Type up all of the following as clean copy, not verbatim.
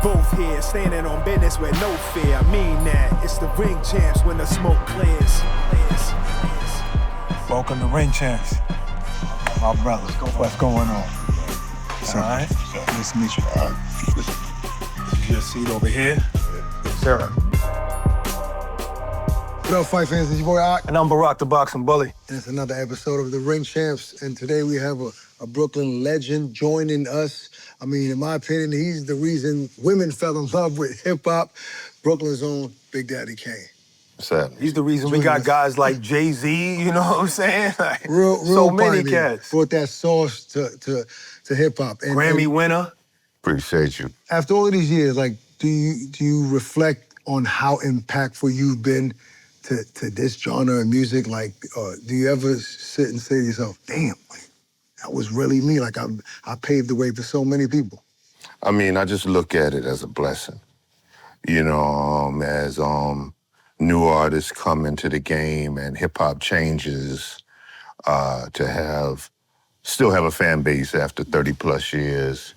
both here, standing on business with no fear. I mean that. It's the ring champs when the smoke clears. Welcome to Ring Champs. My brother, what's going on? All right? Nice to meet you. All right. This is your seat over here. Yes, sir. What up, fight fans? It's your boy Ak. And I'm Barak, the boxing bully. And it's another episode of the Ring Champs. And today we have a Brooklyn legend joining us. I mean, in my opinion, he's the reason women fell in love with hip-hop. Brooklyn's own Big Daddy Kane. He's the reason we got guys like Jay-Z, you know what I'm saying? Like, real so many pioneer. cats. Brought that sauce to hip-hop. Grammy winner. Appreciate you. After all of these years, like, do you reflect on how impactful you've been to this genre of music? Like, do you ever sit and say to yourself, damn, like, that was really me? Like, I paved the way for so many people. I mean, I just look at it as a blessing. You know, as new artists come into the game and hip-hop changes, to still have a fan base after 30 plus years.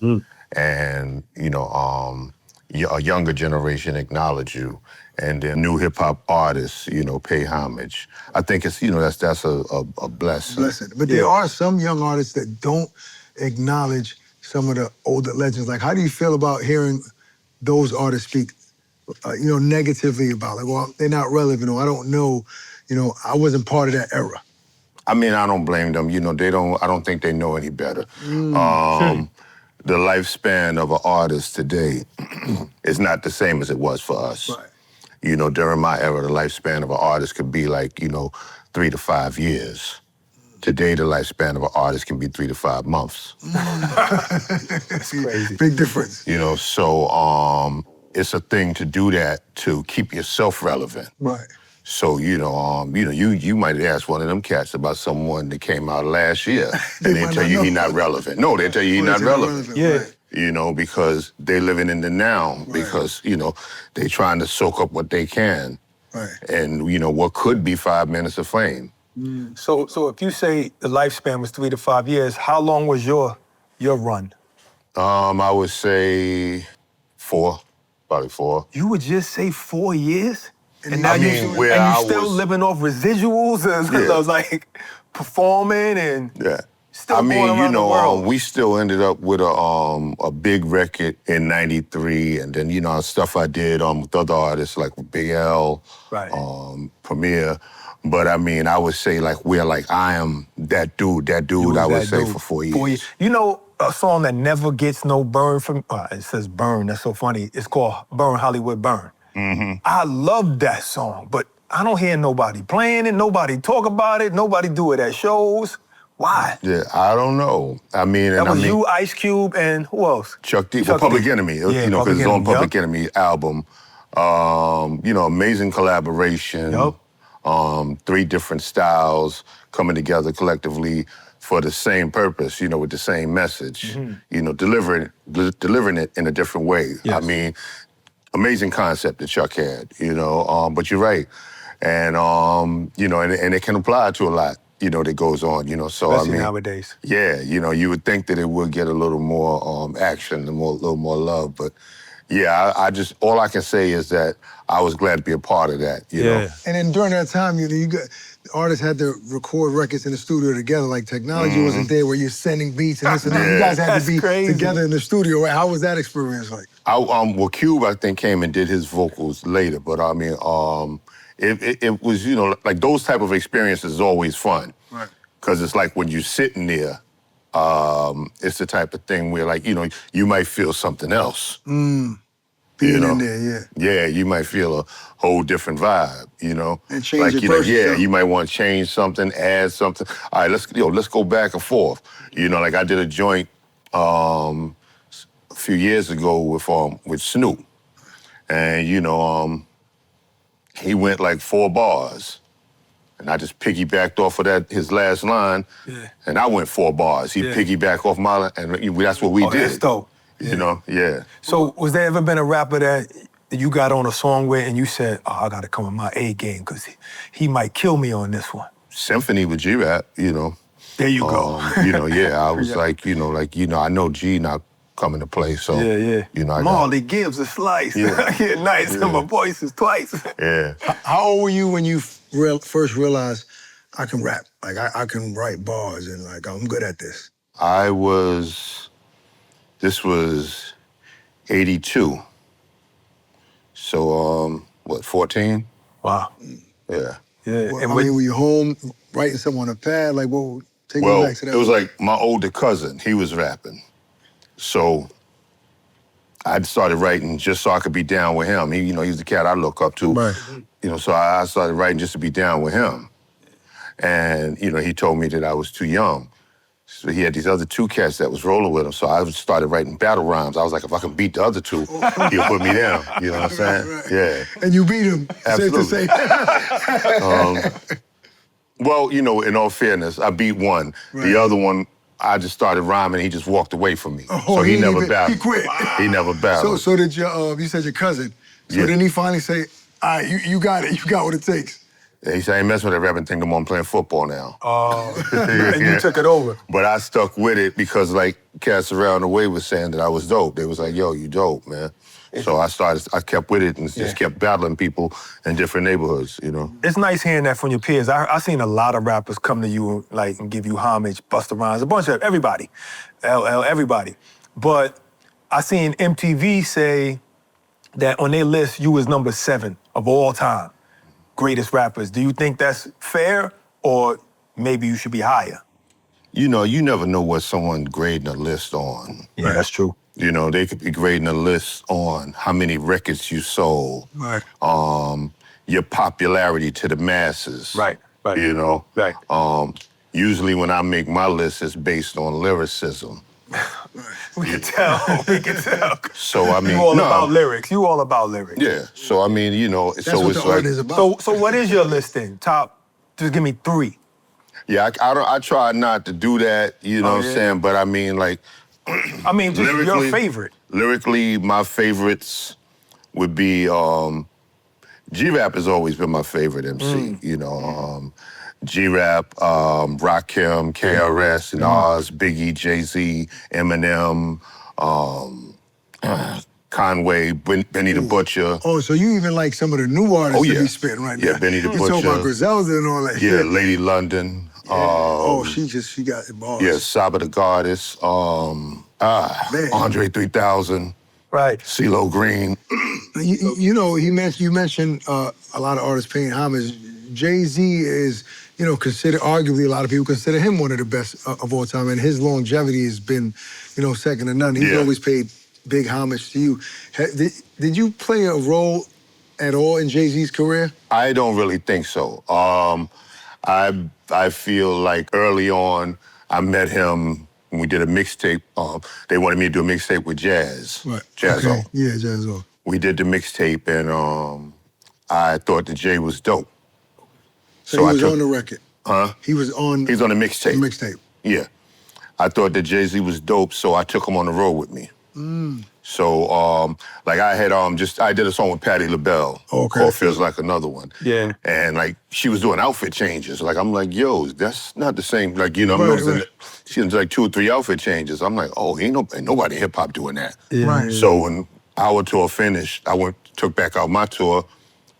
And, you know, a younger generation acknowledge you, and then new hip-hop artists, you know, pay homage. I think it's, you know, that's a blessing. But there are some young artists that don't acknowledge some of the older legends. Like, how do you feel about hearing those artists speak, you know, negatively about, like, well, they're not relevant, or I don't know, you know, I wasn't part of that era? I mean, I don't blame them. You know, I don't think they know any better. The lifespan of an artist today is not the same as it was for us. Right. You know, during my era, the lifespan of an artist could be like, you know, 3 to 5 years. Today, the lifespan of an artist can be 3 to 5 months. That's crazy. Big difference. You know, so it's a thing to do that to keep yourself relevant. Right. So, you might ask one of them cats about someone that came out last year, and they tell you he's not relevant. No, they tell you he's not relevant. Yeah. Right. You know, because they're living in the now, because, you know, they trying to soak up what they can. Right. And, you know, what could be 5 minutes of fame. So if you say the lifespan was 3 to 5 years, how long was your run? I would say 4, probably 4. You would just say 4 years? And I mean, where I you still was- living off residuals? And Yeah. like performing and Yeah. still I going mean, around you the know, world. we still ended up with a big record in '93, and then, you know, stuff I did with other artists like Big L, Right. Premier. But I mean, I would say like I am that dude. You was I would that say dude. for 4 years. You know, a song that never gets no burn from, it says burn, that's so funny. It's called Burn Hollywood Burn. I love that song, but I don't hear nobody playing it, nobody talk about it, nobody do it at shows. Why? Yeah, I don't know. I mean, That was you, Ice Cube, and who else? Chuck D. Chuck Public D. Enemy. Yeah, you know, because it's Public on Enemy, Public Enemy album. You know, amazing collaboration. Yup. 3 different styles coming together collectively for the same purpose, you know, with the same message. You know, delivering it in a different way. Yes. I mean, amazing concept that Chuck had, you know, but you're right. And, you know, and it can apply to a lot, you know, that goes on, you know, so Especially I mean. nowadays. Yeah, you know, you would think that it would get a little more action, a little more love, but yeah, I just, all I can say is that I was glad to be a part of that, you know. And then during that time, you know, artists had to record records in the studio together. Like, technology wasn't there where you're sending beats and this and that. You guys had to be together in the studio, right? How was that experience like? Well, Cube, I think, came and did his vocals later, but I mean, it was, you know, like those type of experiences is always fun. Right. Because it's like when you're sitting there, it's the type of thing where, like, you know, you might feel something else. Being in there, yeah. Yeah, you might feel a whole different vibe, you know? And change like, your you know, version, yeah, too. you might want to change something, add something. All right, let's go back and forth. You know, like I did a joint a few years ago with Snoop. And, you know, he went like 4 bars. And I just piggybacked off of his last line. Yeah. And I went 4 bars. He piggybacked off my line, and that's what we did. That's dope. You know, yeah. So was there ever been a rapper that you got on a song with and you said, oh, I gotta come with my A game because he might kill me on this one? Symphony with G-Rap, you know. There you go. You know, yeah, I was I know G, now come into play. So Yeah. you know, Marley gives a slice. Yeah. Yeah, nice. And my voice is twice. Yeah. How old were you when you first realized I can rap? Like I can write bars and like I'm good at this. This was 82. So, 14? Wow. Yeah. Yeah. Well, and I mean, were you home writing something on a pad? Like, well, take me Well, back to that. it was like my older cousin, he was rapping. So I started writing just so I could be down with him. He was the cat I look up to. Right. So I started writing just to be down with him. And, he told me that I was too young. So he had these other two cats that was rolling with him. So I started writing battle rhymes. I was like, if I can beat the other two, he'll put me down. You know what I'm saying? Right. Yeah. And you beat him. Absolutely. Safe to say. Well, in all fairness, I beat one. Right. The other one, I just started rhyming. He just walked away from me. Oh, So he never even- battled. he quit. He never battled. So did your, you said your cousin. So Yeah. then he finally say, all right, you got it. You got what it takes. He said, I ain't messing with that rapping thing. I'm playing football now. and you took it over. But I stuck with it because, like, cats around the way was saying that I was dope. They was like, yo, you dope, man. So I kept with it and just kept battling people in different neighborhoods, It's nice hearing that from your peers. I seen a lot of rappers come to you and give you homage, Busta Rhymes, a bunch of everybody, LL, everybody. But I seen MTV say that on their list you was number 7 of all time, greatest rappers. Do you think that's fair, or maybe you should be higher? You never know what someone's grading a list on. Yeah, that's true. They could be grading a list on how many records you sold, Right. Your popularity to the masses. Right. Right. Usually when I make my list, it's based on lyricism. We can tell. We can tell. So, I mean, You all about lyrics. You all about lyrics. Yeah. So, I mean, That's so what it's the like... art is about. So what is your listing? Top, just give me 3. Yeah, I try not to do that, what I'm saying? But I mean, like... I mean, just your favorite. Lyrically, my favorites would be... G-Rap has always been my favorite MC, G-Rap, Rakim, KRS, Nas, Biggie, Jay-Z, Eminem, Conway, Benny the Butcher. Oh, so you even like some of the new artists Oh, yeah. to be spitting right now. Yeah, Benny the You talking about Butcher. Griselda and all that. Yeah, Lady London. She got the bars. Yeah, Saba the Goddess. Man. Andre 3000. Right. CeeLo Green. You mentioned a lot of artists paying homage. Jay-Z is, considered, arguably a lot of people consider him one of the best of all time, and his longevity has been, second to none. He's Yeah. always paid big homage to you. Did you play a role at all in Jay-Z's career? I don't really think so. I feel like early on, I met him when we did a mixtape. They wanted me to do a mixtape with Jazz. Right. Jazzo. Okay. Yeah, Jazzo. We did the mixtape, and I thought that Jay was dope. So he was on the record. Huh? He was on. He's on the mixtape. Mixtape. Yeah. I thought that Jay-Z was dope, so I took him on the road with me. So, I did a song with Patti LaBelle called Feels Like Another One. Yeah. And, she was doing outfit changes. I'm like, yo, that's not the same. I'm Right, noticing right. she was like 2 or 3 outfit changes. I'm like, oh, ain't nobody hip-hop doing that. Yeah. Right. So when our tour finished, I took back out my tour,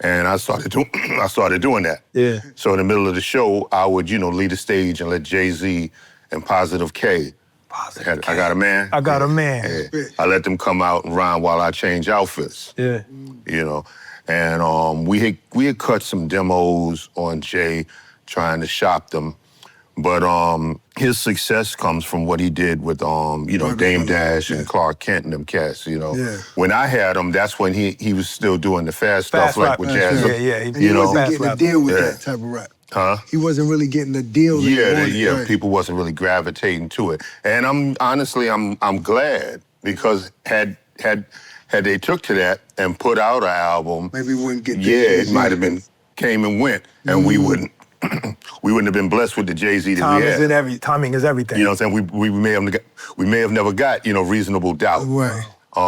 and I started doing that. Yeah. So in the middle of the show, I would, lead the stage and let Jay-Z and Positive K. I Got a Man. I Got a Man. Yeah. I let them come out and rhyme while I change outfits. Yeah. And we had cut some demos on Jay, trying to shop them. But his success comes from what he did with Dame Dash and Clark Kent and them cats. Yeah. When I had him, that's when he was still doing the fast stuff like rap. with Fast Jazz. rap. Yeah. And he wasn't fast getting a rap. deal with Yeah. that type of rap. Huh? He wasn't really getting the deal that he wanted. Right. People wasn't really gravitating to it. And I'm glad, because had they took to that and put out an album, Maybe we wouldn't get it might have been came and went, and we wouldn't have been blessed with the Jay-Z that we had. Timing is everything. You know what I'm saying? We may have never got, Reasonable Doubt. Right. You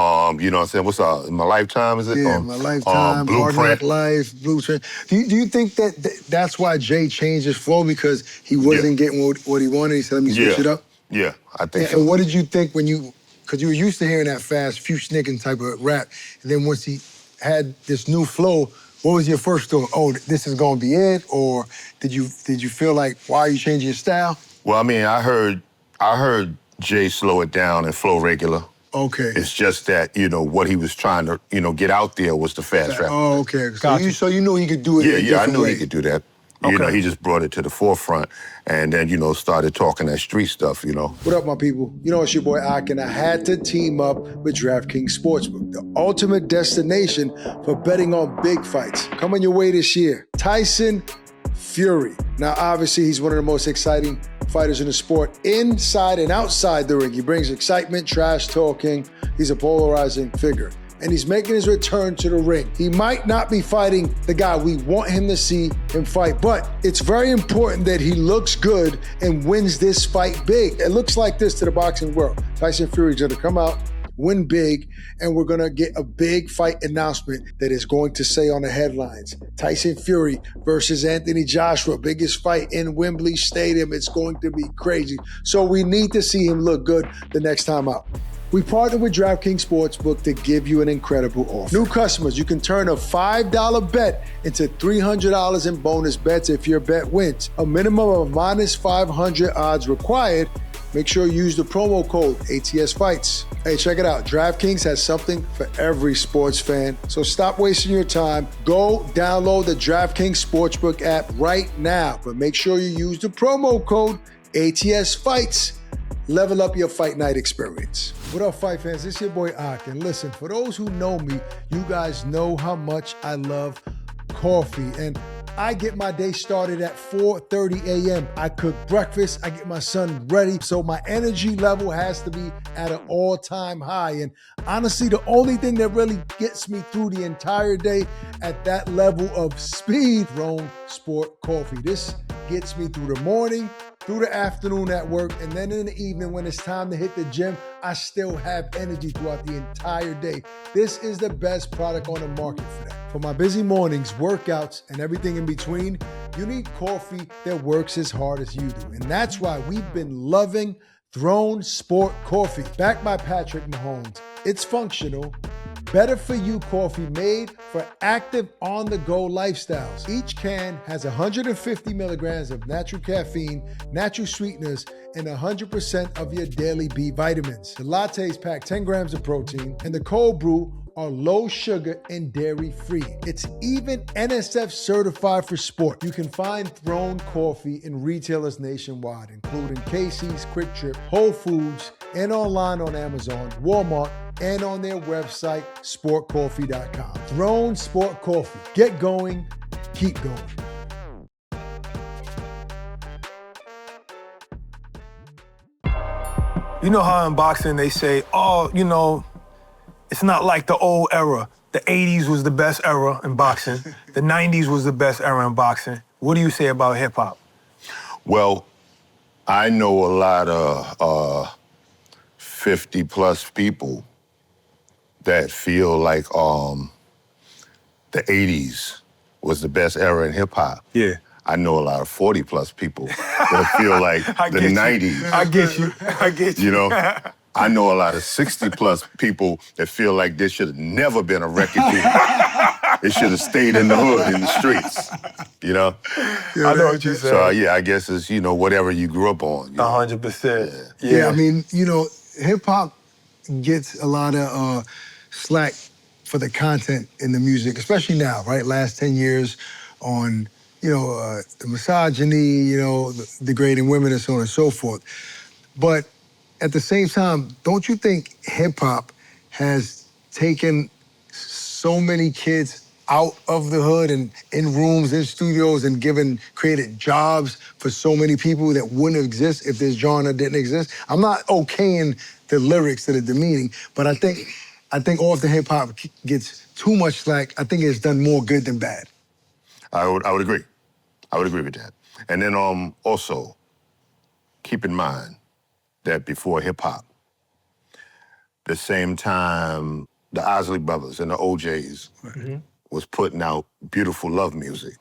know what I'm saying? What's In My Lifetime, is it? Yeah, My Lifetime, Hard Blueprint. Knock Life, Blueprint. Do you think that's why Jay changed his flow, because he wasn't getting what he wanted? He said, let me switch it up? Yeah, I think And so. what did you think when you because you were used to hearing that fast, few snicking type of rap, and then once he had this new flow, what was your first thought? Oh, this is gonna be it, or did you feel like, why are you changing your style? Well, I mean, I heard Jay slow it down and flow regular. Okay. It's just that, what he was trying to, get out there was the fast rap. Oh, okay. Gotcha. So you knew he could do it. Yeah, I knew he could do that. Okay. He just brought it to the forefront and then, started talking that street stuff, What up, my people? It's your boy Ak, and I had to team up with DraftKings Sportsbook, the ultimate destination for betting on big fights. Coming your way this year, Tyson Fury. Now, obviously, he's one of the most exciting fighters in the sport, inside and outside the ring. He brings excitement, trash talking. He's a polarizing figure. And he's making his return to the ring. He might not be fighting the guy we want him to see him fight, but it's very important that he looks good and wins this fight big. It looks like this to the boxing world. Tyson Fury's gonna come out, win big, and we're gonna get a big fight announcement that is going to say on the headlines, Tyson Fury versus Anthony Joshua, biggest fight in Wembley Stadium. It's going to be crazy. So we need to see him look good the next time out. We partnered with DraftKings Sportsbook to give you an incredible offer. New customers, you can turn a $5 bet into $300 in bonus bets if your bet wins. A minimum of -500 odds required. Make sure you use the promo code ATSFights. Hey, check it out. DraftKings has something for every sports fan. So stop wasting your time. Go download the DraftKings Sportsbook app right now. But make sure you use the promo code ATSFights. Level up your fight night experience. What up, fight fans? It's your boy Ak. And listen, for those who know me, you guys know how much I love coffee. And I get my day started at 4:30 a.m. I cook breakfast, I get my son ready, so my energy level has to be at an all-time high. And honestly, the only thing that really gets me through the entire day at that level of speed, Throne Sport Coffee. This gets me through the morning, through the afternoon at work, and then in the evening when it's time to hit the gym, I still have energy throughout the entire day. This is the best product on the market for that. For my busy mornings, workouts, and everything in between, you need coffee that works as hard as you do. And that's why we've been loving Throne Sport Coffee. Backed by Patrick Mahomes. It's functional, better for you coffee made for active on-the-go lifestyles. Each can has 150 milligrams of natural caffeine, natural sweeteners, and 100% of your daily B vitamins. The lattes pack 10 grams of protein, and the cold brew are low sugar and dairy free. It's even NSF certified for sport. You can find Throne Coffee in retailers nationwide, including Casey's, Quick Trip, Whole Foods, and online on Amazon, Walmart, and on their website, sportcoffee.com. Throne Sport Coffee. Get going, keep going. You know how in boxing they say, it's not like the old era. The 80s was the best era in boxing. The 90s was the best era in boxing. What do you say about hip hop? Well, I know a lot of 50 plus people that feel like the 80s was the best era in hip hop. Yeah. I know a lot of 40 plus people that feel like the 90s. I get you. You know, I know a lot of 60 plus people that feel like there should have never been a record deal. It should have stayed in the hood, in the streets, you know? I know what you said. So, I guess it's, whatever you grew up on. 100%. Yeah, I mean, hip-hop gets a lot of slack for the content in the music, especially now, right? Last 10 years on, the misogyny, the degrading women and so on and so forth. But at the same time, don't you think hip-hop has taken so many kids out of the hood and in rooms, in studios, and created jobs for so many people that wouldn't exist if this genre didn't exist? I'm not okaying the lyrics that are demeaning, but I think often hip-hop gets too much slack. I think it's done more good than bad. I would agree. I would agree with that. And then also, keep in mind that before hip-hop, the same time the Isley Brothers and the OJs was putting out beautiful love music,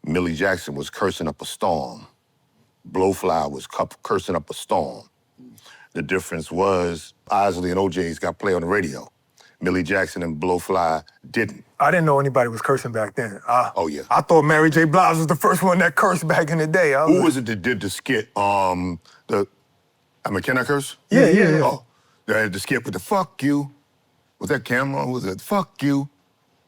Millie Jackson was cursing up a storm. Blowfly was cursing up a storm. The difference was Isley and OJ's got play on the radio. Millie Jackson and Blowfly didn't. I didn't know anybody was cursing back then. Oh, yeah. I thought Mary J. Blige was the first one that cursed back in the day. Who was it that did the skit? Can I curse? Yeah. Oh, they had the skit with the fuck you. Was that Cameron? Was it fuck you?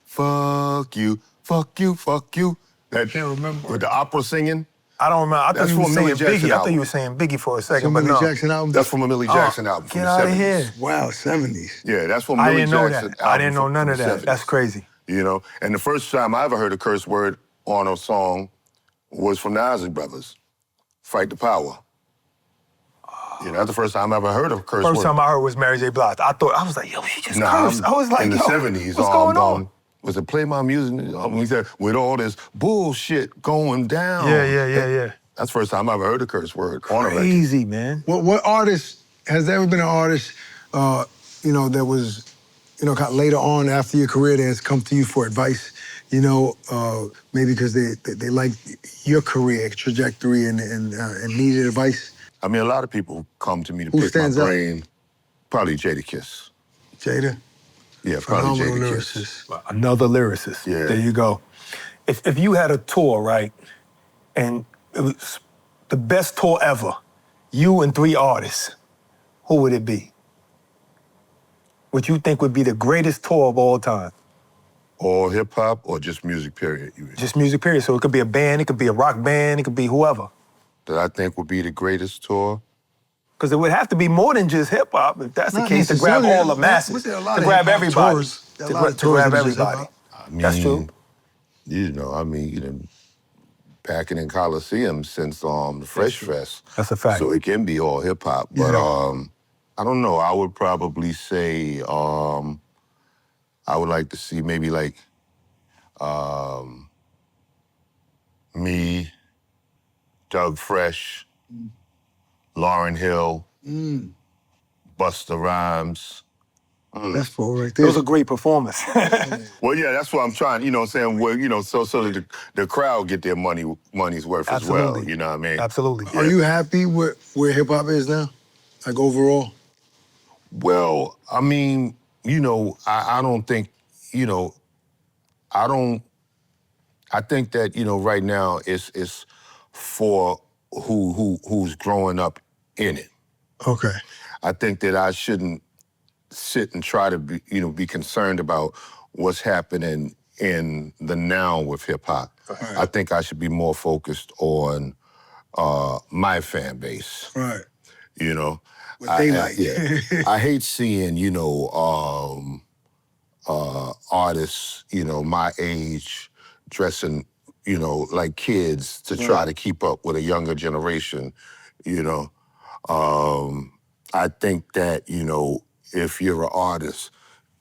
Fuck you. Fuck you. Fuck you. That, can't remember. With the opera singing? I don't remember. I thought That's you were from a saying Millie Jackson Biggie. I thought album. you were saying Biggie for a second, Some but Millie no. Jackson album. That's from a Millie Jackson album from Get the out 70s. of here. Wow, 70s. Yeah, that's from I Millie didn't know Jackson that. album I didn't know from none the of that. 70s. That's crazy. You know, and the first time I ever heard a curse word on a song was from the Isley Brothers, Fight the Power. You know, that's the first time I ever heard a curse word. First time I heard was Mary J. Blige. I was like, yo, she just cursed. I was like, in the yo, 70s, what's going on? Was it Play My Music? He said, with all this bullshit going down. Yeah. That's the first time I ever heard a curse word on a record. Crazy, man. What artist, has there ever been an artist, that was, kind of later on after your career that has come to you for advice, maybe because they liked your career trajectory and needed advice? I mean, a lot of people come to me to Who pick my stands out? brain. Probably Jada Kiss. Jada? Yeah, probably Phenomenal Jada lyricist. Kiss. Another lyricist. Yeah. There you go. If you had a tour, right, and it was the best tour ever, you and 3 artists, who would it be? What you think would be the greatest tour of all time? Or hip hop, or just music, period. Just music, period. So it could be a band, it could be a rock band, it could be whoever. That I think would be the greatest tour. Because it would have to be more than just hip hop if that's the Not case, to grab necessarily. all the masses, Was there a lot to of grab hip-hop everybody, tours? There are to, a lot of to tours grab that was just everybody. hip-hop. I mean, That's true. Packing in Coliseum since the Fresh Fest. That's a fact. So it can be all hip hop. But I don't know. I would probably say I would like to see maybe like me, Doug Fresh, Lauryn Hill, Busta Rhymes. That's four right there. Those are great performers. Well, yeah, that's what I'm trying, saying, well, so that the crowd get their money's worth as well, Absolutely. you know what I mean? Absolutely. Are you happy with where hip-hop is now? Like overall? Well, I mean, I don't think, I think that, right now it's for who's growing up in it. Okay. I think that I shouldn't sit and try to be concerned about what's happening in the now with hip hop. Right. I think I should be more focused on my fan base. Right. What they like. Yeah. I hate seeing, artists, my age dressing, like kids to try to keep up with a younger generation, I think that, if you're an artist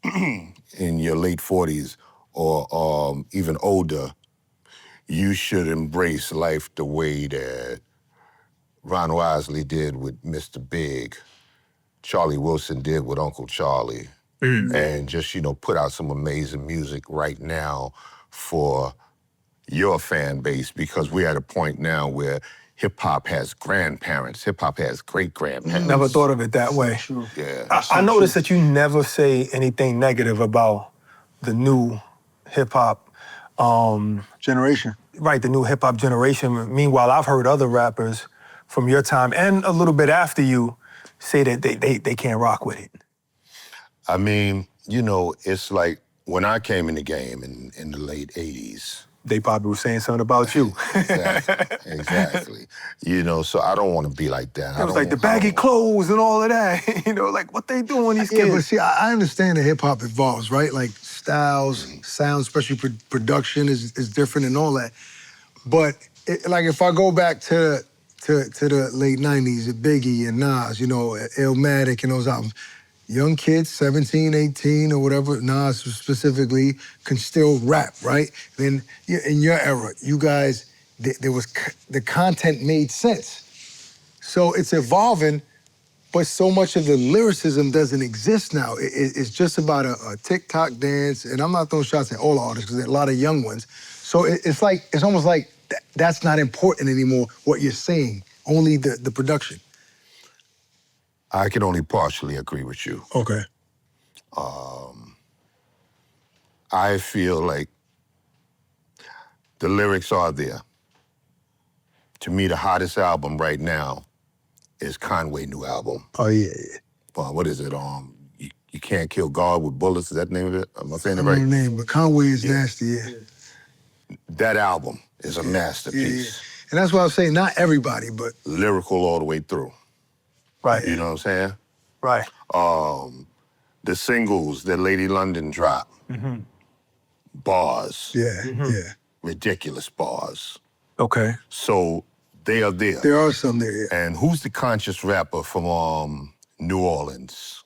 in your late 40s or even older, you should embrace life the way that Ron Wisely did with Mr. Big, Charlie Wilson did with Uncle Charlie, and just, put out some amazing music right now for your fan base, because we're at a point now where hip-hop has grandparents, hip-hop has great-grandparents. Never thought of it that way. Yeah. I noticed that you never say anything negative about the new hip-hop Generation. Right, the new hip-hop generation. Meanwhile, I've heard other rappers from your time and a little bit after you say that they can't rock with it. I mean, it's like when I came in the game in the late 80s. They probably were saying something about you. Exactly. So I don't want to be like that. It was like the baggy clothes and all of that. Like what they doing, these kids. Yeah, but see, I understand that hip-hop evolves, right? Like styles, sounds, especially production is different and all that. But if I go back to the late 90s, Biggie and Nas, Illmatic and those albums, young kids, 17, 18 or whatever, Nas specifically, can still rap, right? Then in your era, you guys, the content made sense. So it's evolving, but so much of the lyricism doesn't exist now. It's just about a TikTok dance, and I'm not throwing shots at all artists, because there are a lot of young ones. So it's almost like that's not important anymore, what you're saying, only the production. I can only partially agree with you. Okay. I feel like the lyrics are there. To me, the hottest album right now is Conway's new album. Oh, yeah. What is it? You Can't Kill God with Bullets. Is that the name of it? Am I saying I it don't right? know the name, but Conway is nasty, yeah. That album is a masterpiece. And that's why I was saying not everybody, but Lyrical all the way through. Right. You know what I'm saying? Right. The singles that Lady London dropped. Bars. yeah. Ridiculous bars. Okay. So they are there. There are some there, yeah. And who's the conscious rapper from New Orleans?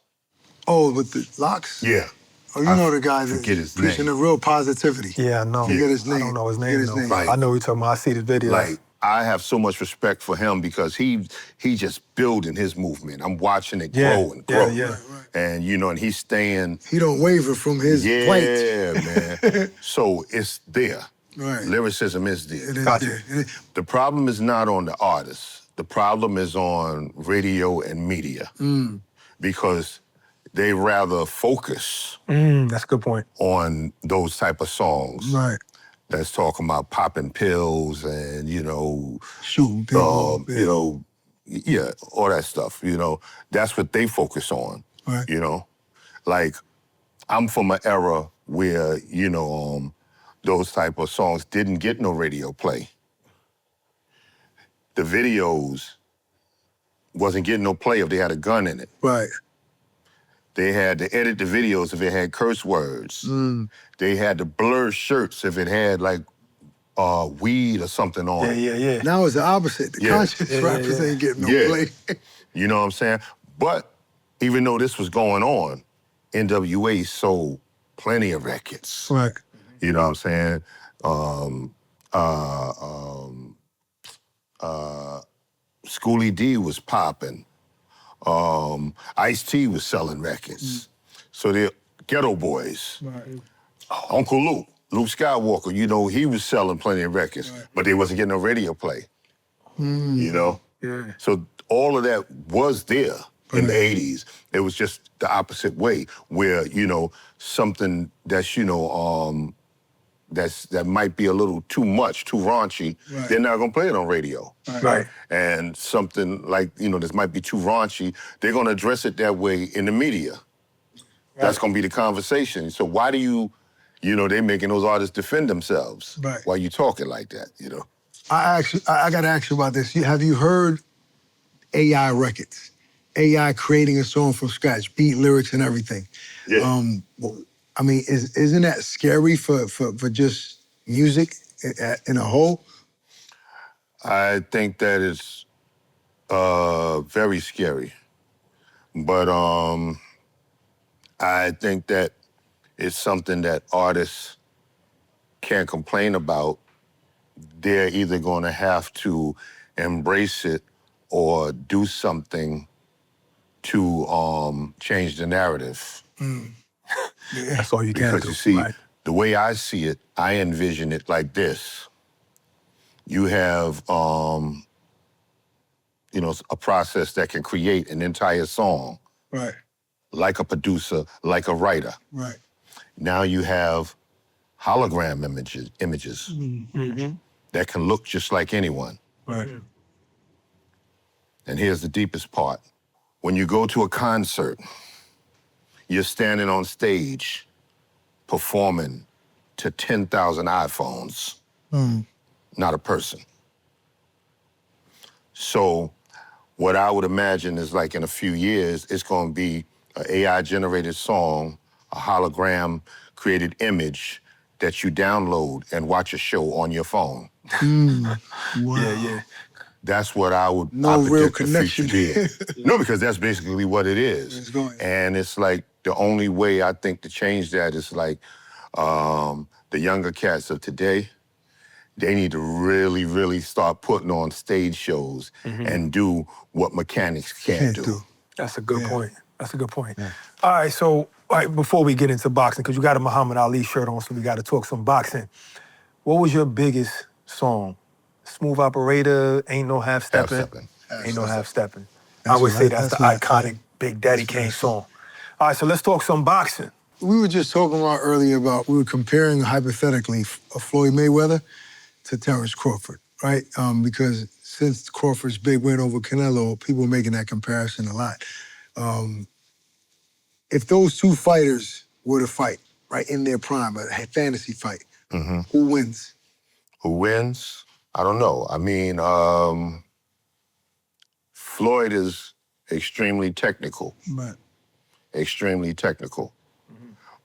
Oh, with the locks? Yeah. Oh, you know the guy forget that's his preaching name. the real positivity. Yeah, I know. Forget his name. I don't know his Forget name, his though. name. Right. I know what you're talking about. I see the video. Like, I have so much respect for him because he just building his movement. I'm watching it grow and grow. Yeah. And, and he's staying. He don't waver from his plight. Yeah, man. So it's there. Right. Lyricism is there. It is Gotcha. there. It is. The problem is not on the artists. The problem is on radio and media. Because they rather focus That's a good point. on those type of songs. Right. That's talking about popping pills and, Shooting people. yeah, all that stuff, That's what they focus on, Right. Like, I'm from an era where, those type of songs didn't get no radio play. The videos wasn't getting no play if they had a gun in it. Right. They had to edit the videos if it had curse words. They had to blur shirts if it had, like, weed or something on it. Yeah. Now it's the opposite. The conscious rappers ain't getting no play. You know what I'm saying? But even though this was going on, NWA sold plenty of records. Right. You know what I'm saying? Schoolie D was popping. Ice-T was selling records. So they're Ghetto Boys. Right. Uncle Luke Skywalker, he was selling plenty of records, but they wasn't getting no radio play. Yeah. So all of that was there in the 80s. It was just the opposite way, where, something that's, that might be a little too much, too raunchy, they're not gonna play it on radio. Right. And something like, this might be too raunchy, they're gonna address it that way in the media. That's gonna be the conversation. So why do you, they're making those artists defend themselves while you talking like that, I got to ask you about this. Have you heard AI records? AI creating a song from scratch, beat, lyrics, and everything. Yeah. I mean, isn't that scary for just music in a whole? I think that is very scary. But I think that it's something that artists can't complain about. They're either going to have to embrace it or do something to change the narrative. That's all you can Because do. you see, right. the way I see it, I envision it like this. You have, a process that can create an entire song, Right. like a producer, like a writer. Right. Now you have hologram images that can look just like anyone. Right. And here's the deepest part. When you go to a concert, you're standing on stage performing to 10,000 iPhones, not a person. So what I would imagine is, like, in a few years, it's going to be an AI-generated song, a hologram-created image that you download and watch a show on your phone. Wow. Yeah. That's what I No real predict the future connection. is. No, because that's basically what it is. It's going. And it's like the only way I think to change that is like the younger cats of today, they need to really, really start putting on stage shows and do what mechanics can't do. That's a good point. That's a good point. All right, so before we get into boxing, because you got a Muhammad Ali shirt on, so we got to talk some boxing. What was your biggest song? Smooth Operator, Ain't No Half Steppin'? Half-stepping. Ain't No Half Steppin'. I would say that's the what I iconic Big Daddy that's what I Kane said. song. All right, so let's talk some boxing. We were just talking about earlier about, we were comparing hypothetically Floyd Mayweather to Terrence Crawford, right? Because since Crawford's big win over Canelo, people are making that comparison a lot. If those two fighters were to fight, right, in their prime, a fantasy fight, who wins? Who wins? I don't know. I mean, Floyd is extremely technical, But extremely technical.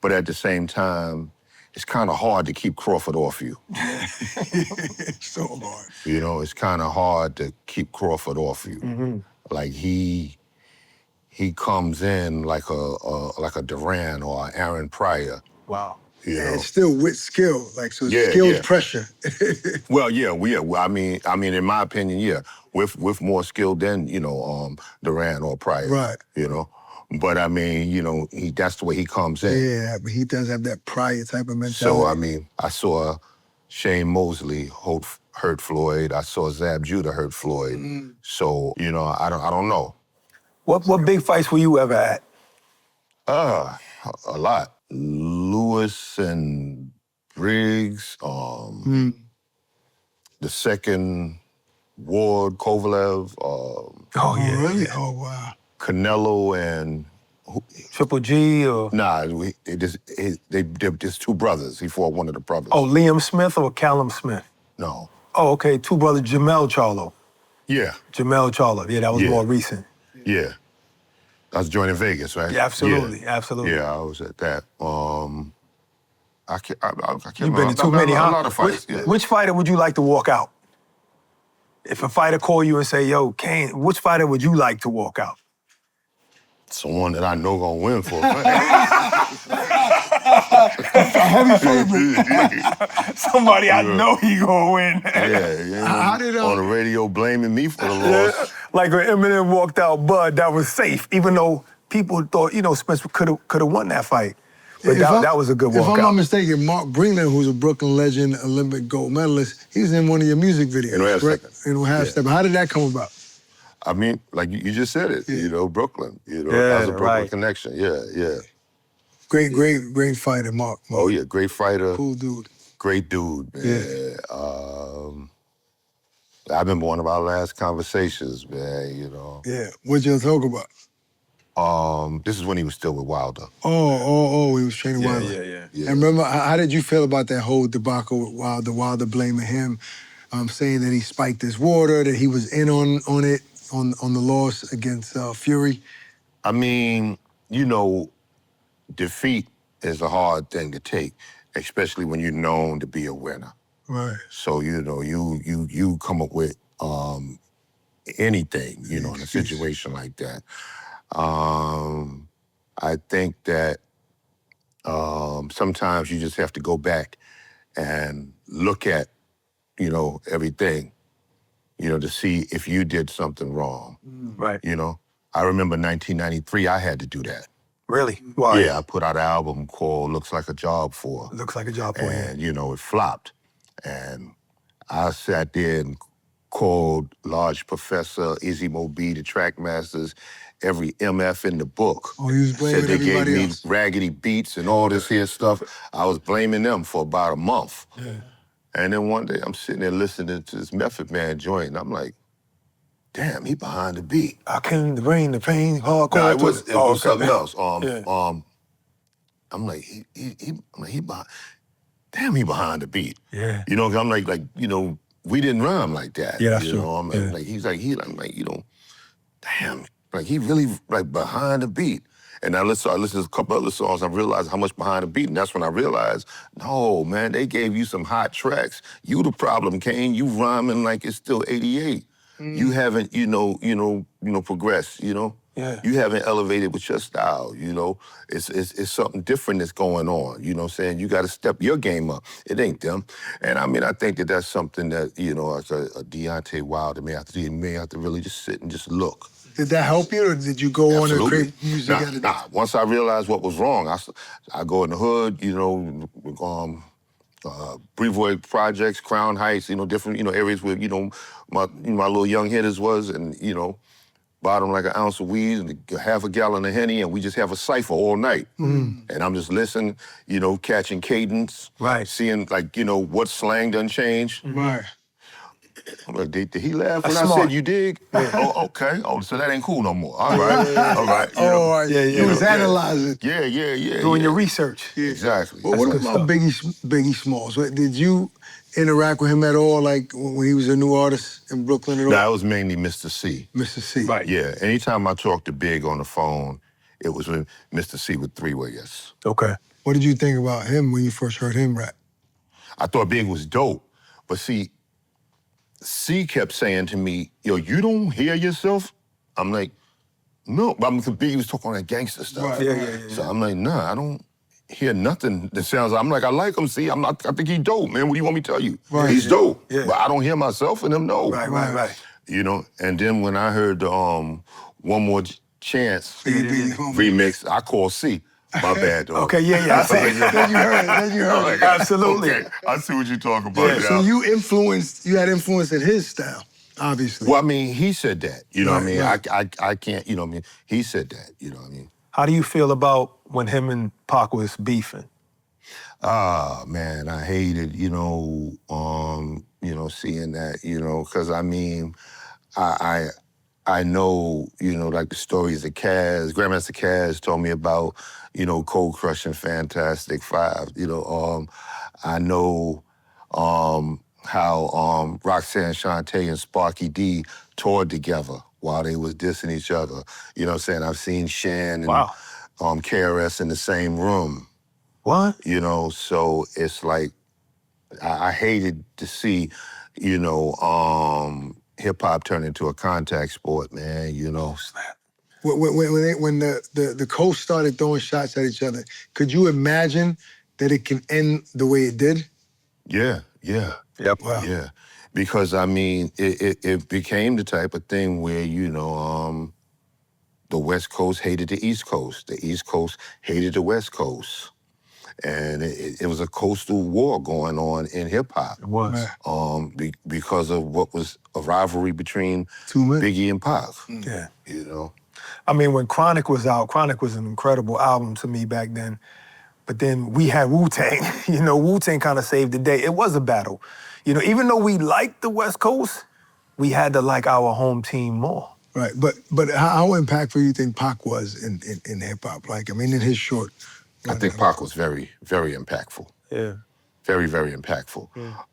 But at the same time, it's kind of hard to keep Crawford off you. it's so hard. You know, it's kind of hard to keep Crawford off you. Like he comes in like a Duran or a Aaron Pryor. Wow. You know? It's still with skill, like, so Yeah, skilled yeah. pressure. Well, yeah. Well, I mean, in my opinion, yeah, with more skill than Duran or Pryor. Right. You know, but I mean, that's the way he comes in. Yeah, but he does have that Pryor type of mentality. So I mean, I saw Shane Mosley hurt Floyd. I saw Zab Judah hurt Floyd. So I don't know. What big fights were you ever at? A lot. Lewis and Briggs. The second Ward Kovalev. Oh, yeah. Really? Yeah. Oh, wow. Canelo and Triple G or? nah, they're just two brothers. He fought one of the brothers. Oh, Liam Smith or Callum Smith? No. Oh, okay, two brothers, Jamel Charlo. Yeah. Jamel Charlo, yeah, that was more recent. Yeah. I was joining Vegas, right? Yeah, absolutely, Yeah. absolutely. Yeah, I was at that. I can't You've remember. been to too many, A huh? lot of fights. Which fighter would you like to walk out? If a fighter call you and say, yo, Kane, which fighter would you like to walk out? Someone that I know gonna win for a fight. Heavy favorite. Somebody I know he gonna win. How did on the radio blaming me for the loss. Like when Eminem walked out Bud, that was safe, even though people thought, Spence could have won that fight. But that was a good walkout. If I'm not mistaken, Mark Breland, who's a Brooklyn legend, Olympic gold medalist, he was in one of your music videos. In Half correct? Step. In Half Step. How did that come about? I mean, like you just said it, Brooklyn. That was a Brooklyn connection. Yeah. Great fighter, Mark. Oh yeah, great fighter. Cool dude. Great dude, man. Yeah. I remember one of our last conversations, man, Yeah. What'd y'all talk about? This is when he was still with Wilder. Oh, he was training Wilder. Yeah. And remember, how did you feel about that whole debacle with Wilder blaming him, saying that he spiked his water, that he was in on it, on the loss against Fury? I mean, defeat is a hard thing to take, especially when you're known to be a winner. Right. So, you come up with anything, in a situation like that. I think that sometimes you just have to go back and look at, everything, to see if you did something wrong. Right. I remember 1993, I had to do that. Really? Why? Yeah, I put out an album called Looks Like a Job For. Looks like a job for you. And, it flopped. And I sat there and called Large Professor, Izzy Mo B, the track masters, every MF in the book. Oh, you was blaming Said they gave everybody me else. raggedy beats and all this here stuff. I was blaming them for about a month. Yeah. And then one day I'm sitting there listening to this Method Man joint, and I'm like, damn, he behind the beat. I came to bring the pain, hardcore. No, it was something else. Yeah. I'm like, he behind. Damn, he behind the beat. Yeah. 'Cause I'm like, we didn't rhyme like that. Yeah, that's you true. know, I'm Yeah. like, I'm like, damn, like he really like behind the beat. And I listened to a couple other songs, I realized how much behind the beat, and that's when I realized, no, man, they gave you some hot tracks. You the problem, Kane. You rhyming like it's still 88. You haven't, progressed, Yeah. You haven't elevated with your style, It's something different that's going on, you know what I'm saying? You got to step your game up. It ain't them. And I mean, I think that that's something that, as a Deontay Wilder may have to really just sit and just look. Did that help you, or did you go on and Absolutely. create music? Nah. Once I realized what was wrong, I go in the hood, Brevoort Projects, Crown Heights, different, areas where, my little young hitters was, and, bottom like an ounce of weed and half a gallon of Henny, and we just have a cipher all night. And I'm just listening, you know, catching cadence, Right. seeing like, you know, what slang done changed. Right. I'm like, did he laugh when That's I smart. said you dig? Oh, okay. Oh, so that ain't cool no more. All right, all right. You know? Oh, right. You was analyzing. Yeah. Doing your research. Exactly. Well, what good about Biggie Smalls? Did you interact with him at all, like when he was a new artist in Brooklyn at all? Nah, it was mainly Mister Cee. Mr. Cee. Right. Yeah, anytime I talked to Big on the phone, it was with Mister Cee with three-way, yes. Okay. What did you think about him when you first heard him rap? I thought Big was dope, but see, C kept saying to me, yo, you don't hear yourself? I'm like, no, but Big was talking on that gangster stuff. Right, Yeah. So I'm like, nah, I don't hear nothing that sounds, I'm like, I like him, C. I think he dope, man. What do you want me to tell you? Right. He's dope, Yeah. but I don't hear myself in him, no. Right. You know, and then when I heard the One More Chance Biggie. remix, I called C. My bad, dog. Okay, yeah. I see. Then you heard it. Absolutely. Okay, I see what you're talking about now. So you had influence in his style, obviously. Well, I mean, he said that. You know what I mean? Right. I can't, you know what I mean? He said that, you know what I mean? How do you feel about when him and Pac was beefing? Ah, man, I hated, seeing that, because I mean, I know, like the stories of Caz, Grandmaster Caz told me about, Cold Crush and Fantastic Five. I know how Roxanne Shante and Sparky D toured together while they was dissing each other. You know what I'm saying? I've seen Shan and Wow. KRS in the same room. What? So it's like, I hated to see, hip-hop turn into a contact sport, man, Snap. When the coast started throwing shots at each other, could you imagine that it can end the way it did? Yeah. Yep. Wow. Yeah, because I mean, it became the type of thing where, the West Coast hated the East Coast. The East Coast hated the West Coast. And it was a coastal war going on in hip-hop. It was. Because of what was a rivalry between Two men. Biggie and Pac. Yeah. I I mean, when Chronic was out, Chronic was an incredible album to me back then. But then we had Wu-Tang. Wu-Tang kind of saved the day. It was a battle. Even though we liked the West Coast, we had to like our home team more. Right, but how impactful do you think Pac was in hip-hop? Like, I mean, in his short... I think Pac was very, very impactful. Yeah. Very, very impactful.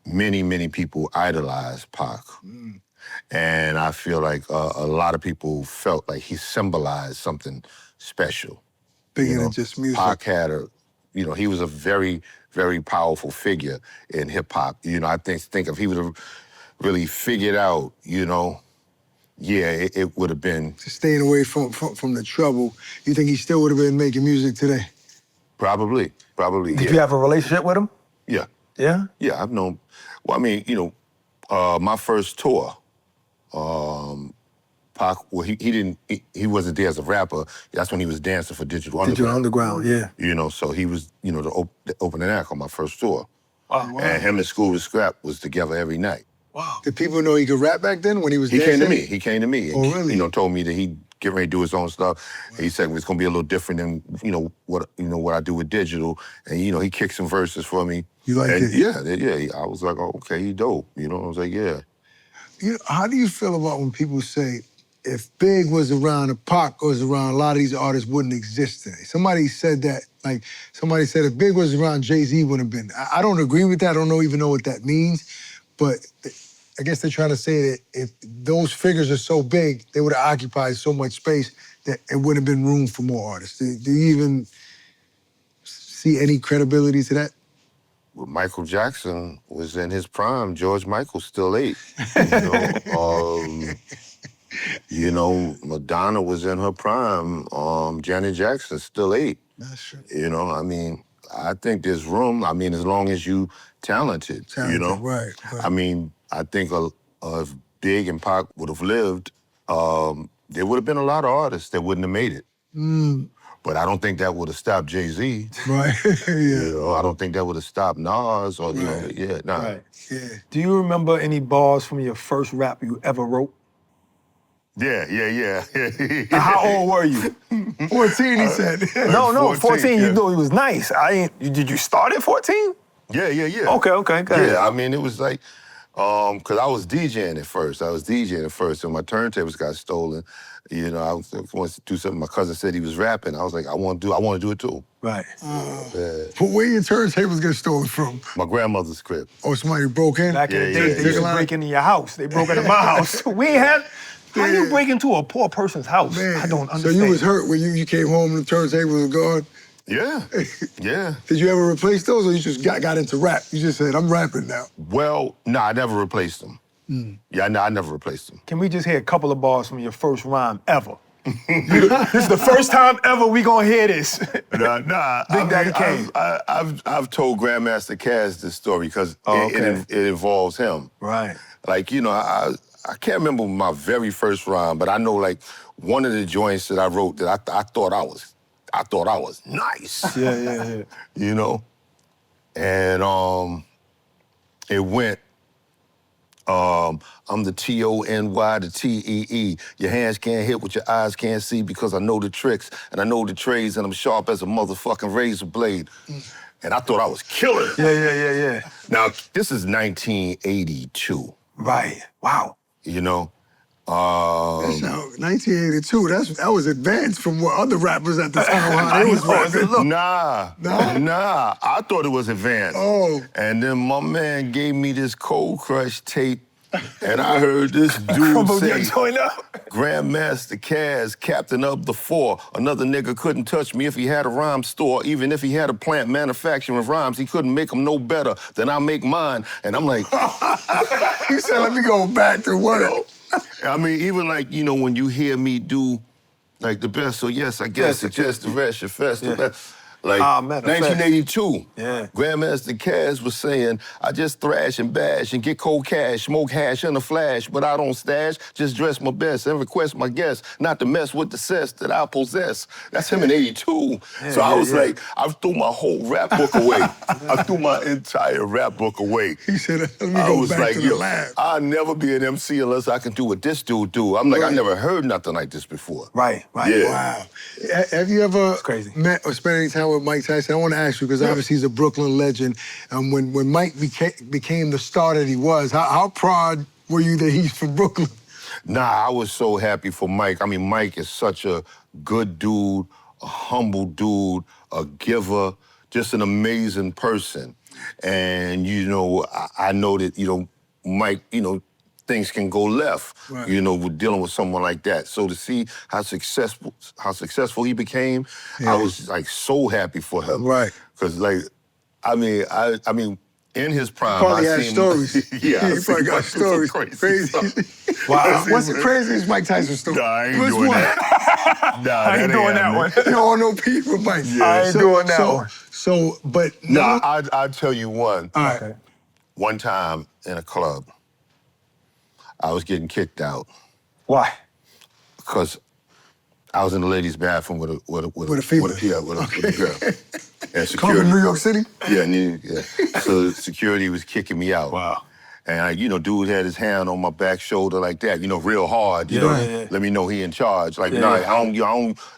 Many, many people idolized Pac. And I feel like a lot of people felt like he symbolized something special. Bigger than just music. Pac had he was a very, very powerful figure in hip-hop. I think if he would have really figured out, it would have been... Staying away from the trouble, you think he still would have been making music today? Probably, Did you have a relationship with him? Yeah. Yeah? Yeah, I've known... Well, I mean, my first tour, Pac, well, he wasn't there as a rapper. That's when he was dancing for Digital Underground. Yeah. So he was, the opening act on my first tour. Wow. And him and School with Scrap was together every night. Wow. Did people know he could rap back then when he was He dancing? came to me. Oh, really? Told me that he'd get ready to do his own stuff. He said it's gonna be a little different than, what I do with Digital. And, he kicked some verses for me. You like it? Yeah. I was like, oh, okay, he dope. I was like, yeah. How do you feel about when people say, if Big was around, if Pac was around, a lot of these artists wouldn't exist today? Somebody said that, like, somebody said if Big was around, Jay-Z wouldn't have been. I don't agree with that. I don't even know what that means. But I guess they're trying to say that if those figures are so big, they would have occupied so much space that it wouldn't have been room for more artists. Do you even see any credibility to that? When Michael Jackson was in his prime, George Michael still ate. Madonna was in her prime. Janet Jackson still ate. That's true. I mean, I think there's room. I mean, as long as you talented. Right. I mean, I think if Big and Pac would have lived, there would have been a lot of artists that wouldn't have made it. But I don't think that would have stopped Jay-Z. Right, yeah. I don't think that would have stopped Nas or, Right. Right. Yeah. Do you remember any bars from your first rap you ever wrote? Yeah. And how old were you? 14, he said. No, 14. yeah. You knew he was nice. Did you start at 14? Yeah. Okay, go ahead. Yeah, I mean, it was like, because I was DJing at first. And my turntables got stolen. You know, I wanted to do something. My cousin said he was rapping. I was like, I want to do it too. Right. But where your turntables get stolen from? My grandmother's crib. Oh, somebody broke in? Back in the Yeah, day, yeah, they used to yeah. break into your house. They broke into my house. We ain't had. How you Yeah. break into a poor person's house? Man, I don't so understand. you was hurt when you came home and the turntable was gone? Yeah, yeah. Did you ever replace those, or you just got into rap? You just said, I'm rapping now. Well, no, I never replaced them. Yeah, I never replaced them. Can we just hear a couple of bars from your first rhyme ever? This is the first time ever we gonna hear this. Nah. Big Daddy Kane. I've told Grandmaster Caz this story because it involves him. Right. Like, you know, I can't remember my very first rhyme, but I know like one of the joints that I wrote that I thought I was nice. Yeah. You know? And it went, I'm the Tony, the Tee. Your hands can't hit what your eyes can't see because I know the tricks and I know the trades and I'm sharp as a motherfucking razor blade. And I thought I was killing it. Yeah. Now, this is 1982. Right. Wow. You know? That's how, 1982, that was advanced from what other rappers at the time how they was rapping. Nah. I thought it was advanced. Oh. And then my man gave me this Cold Crush tape, and I heard this dude say, Grandmaster Caz, captain of the 4. Another nigga couldn't touch me if he had a rhyme store. Even if he had a plant manufacturing rhymes, he couldn't make them no better than I make mine. And I'm like... He said, let me go back to work. I mean, even like, you know, when you hear me do like the best, so yes, I guess suggest the rest, your festival. Like, matter of fact. 1982, Yeah. Grandmaster Caz was saying, I just thrash and bash and get cold cash, smoke hash in a flash, but I don't stash, just dress my best and request my guests not to mess with the cess that I possess. That's him in 82. So I was like, I threw my whole rap book away. I threw my entire rap book away. He said, let me go back to the lab. I'll never be an MC unless I can do what this dude do. I'm like, I never heard nothing like this before. Right. Yeah. Wow. Have you ever crazy. met or spent any time with Mike Tyson? I want to ask you, because obviously he's a Brooklyn legend. When Mike became the star that he was, how proud were you that he's from Brooklyn? Nah, I was so happy for Mike. I mean, Mike is such a good dude, a humble dude, a giver, just an amazing person. And, you know, I know that, you know, Mike, you know, things can go left, you know, with dealing with someone like that. So to see how successful he became, I was like so happy for him. Right. Because like, I mean, in his prime, Probably I had seen stories. Yeah, he probably got stories. Crazy. Wow. What's the craziest Mike Tyson story? Nah, I ain't doing that. Nah, I ain't doing that one. You don't know people, Mike. Yeah. I ain't doing that one. So, but Nah, I'll tell you one. All right. Okay. One time in a club, I was getting kicked out Why? because I was in the ladies' bathroom with a female. with a girl. And Club in New York City? Yeah. So security was kicking me out. Wow. And you know, dude had his hand on my back shoulder like that, you know, real hard. You know, Yeah. let me know he in charge. Like, nah, I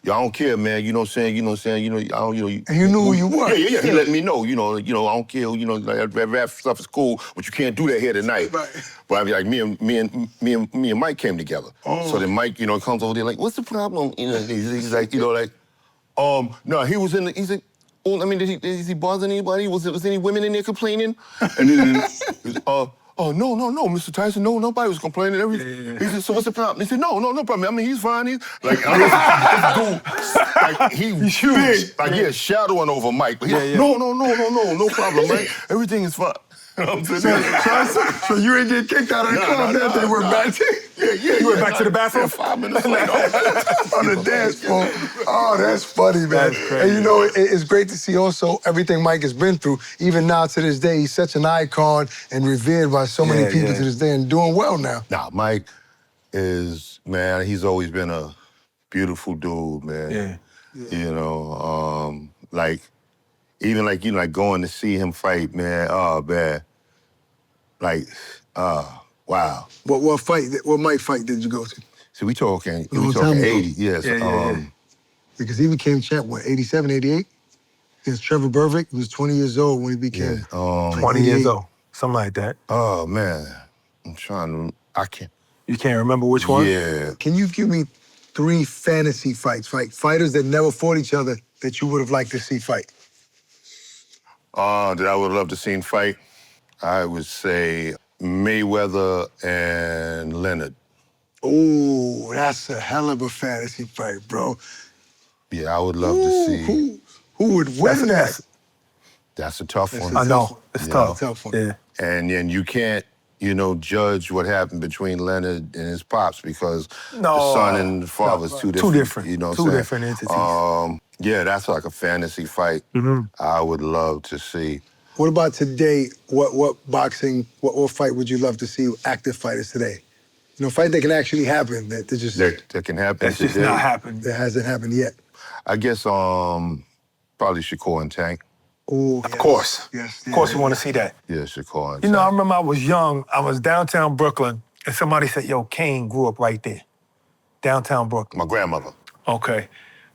don't care, man. You know what I'm saying? You know, I don't, you know. And you knew who you were. Yeah. He let me know. You know, I don't care. You know, like, that rap stuff is cool, but you can't do that here tonight. Right. But I mean, like me and Mike came together. Oh. So then Mike, you know, comes over there like, what's the problem? You know, he's like, you know, like, no, he was in the. He's like, oh, I mean, is he bothering anybody? Was any women in there complaining? And then, oh, no, Mr. Tyson, no, nobody was complaining. He said, so what's the problem? He said, no problem. I mean, he's fine. He's like, this dude, like, he's huge. Like, yeah, shadowing over Mike. But no problem, man. Everything is fine. I'm sitting there. So you ain't get kicked out of the club that day. We're back to You went back to the bathroom? 5 minutes later. on the dance floor. Oh, that's funny, man. That's crazy. And you know, it's great to see also everything Mike has been through. Even now to this day, he's such an icon and revered by so many people to this day and doing well now. Nah, Mike is, man, he's always been a beautiful dude, man. Yeah. You know, like, even like, you know, like going to see him fight, man, oh, man. Like, wow. What Mike fight did you go to? See, we talking Long time ago. 80, yes. Yeah. Because he became champ, what, 87, 88? Against Trevor Bervick. He was 20 years old when he became 20 years old, something like that. Oh, man. I'm trying to, I can't. You can't remember which one? Yeah. Can you give me 3 fantasy fights, fighters that never fought each other that you would have liked to see fight? That I would love to see fight? I would say Mayweather and Leonard. Oh, that's a hell of a fantasy fight, bro. Yeah, I would love to see. Who would win that? That's a tough one. I know. It's tough. Tough one. Yeah. And then you can't, judge what happened between Leonard and his pops because the son and the father's two different. You know what I'm Two saying? different entities. Yeah, that's like a fantasy fight I would love to see. What about today? What boxing, what fight would you love to see active fighters today? Fight that can actually happen, that just... That can happen That's today. just not happening. That hasn't happened yet. I guess probably Shakur and Tank. Oh, Of course. Yes. Of course you want to see that. Yeah, Shakur and Tank. You know, I remember I was young. I was downtown Brooklyn, and somebody said, yo, Kane grew up right there. Downtown Brooklyn. My grandmother. Okay.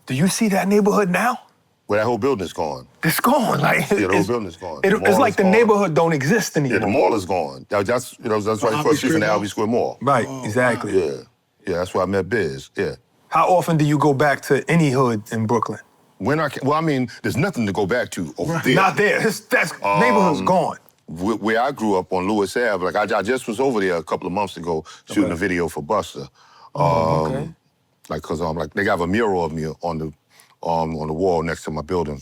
Do you see that neighborhood now? Well, that whole building's gone. It's gone. Like, Yeah, the whole building's gone. It's like the neighborhood don't exist anymore. Yeah, the mall is gone. That's right across the street from the Albee Square Mall. Right, exactly. Yeah. Yeah, that's where I met Biz. Yeah. How often do you go back to any hood in Brooklyn? There's nothing to go back to over there. Not there. That's neighborhood's gone. Where I grew up on Lewis Ave, like I just was over there a couple of months ago shooting a video for Buster. Okay. Like, cause they got a mural of me on the wall next to my building.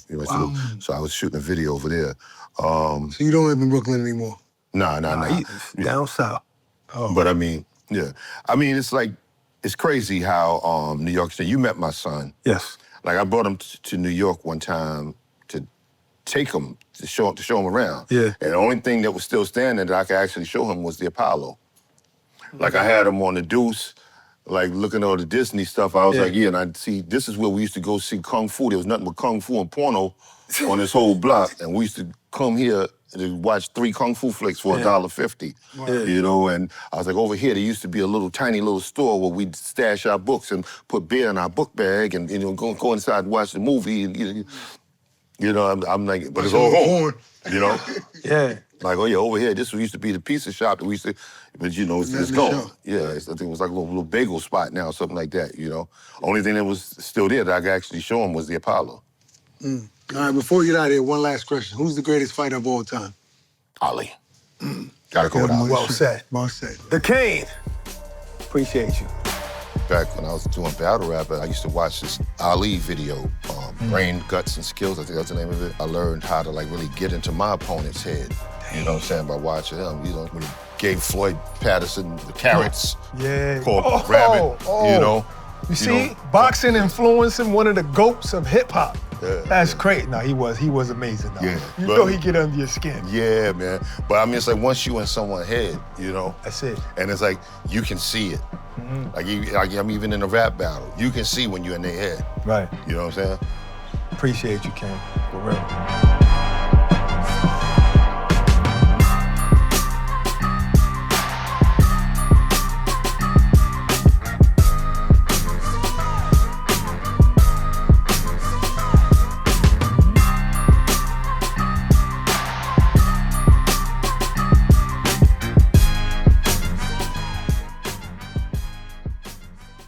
So I was shooting a video over there. So you don't live in Brooklyn anymore? Nah. Down south. But it's crazy how New York City. You met my son. Yes. Like I brought him to New York one time to take him to show him around. Yeah. And the only thing that was still standing that I could actually show him was the Apollo. Like I had him on the Deuce, like looking at all the Disney stuff. I was like, and I see this is where we used to go see Kung Fu. There was nothing but Kung Fu and porno on this whole block, and we used to come here to watch 3 Kung Fu flicks for $1.50. And I was like, over here, there used to be a tiny little store where we'd stash our books and put beer in our book bag and go inside and watch the movie. And, I'm like, but it's all gone. Yeah. Like, over here, this used to be the pizza shop that we used to, but it's gone. Yeah, I think it was like a little bagel spot now, something like that. Only thing that was still there that I could actually show him was the Apollo. All right, before we get out of here, one last question. Who's the greatest fighter of all time? Ali. Gotta go with Ali. Well said. Well said. The Kane. Appreciate you. Back when I was doing battle rap, I used to watch this Ali video, Brain, Guts, and Skills, I think that's the name of it. I learned how to really get into my opponent's head. You know what I'm saying? By watching him. When he gave Floyd Patterson the carrots. Called Rabbit, You see, boxing influencing one of the GOATs of hip hop. Yeah, That's great. No, he was amazing though. Yeah, You know he get under your skin. Yeah, man. But it's like once you in someone's head, That's it. and it's like you can see it. I'm even in a rap battle. You can see when you're in their head. Right. You know what I'm saying? Appreciate you, King. For real.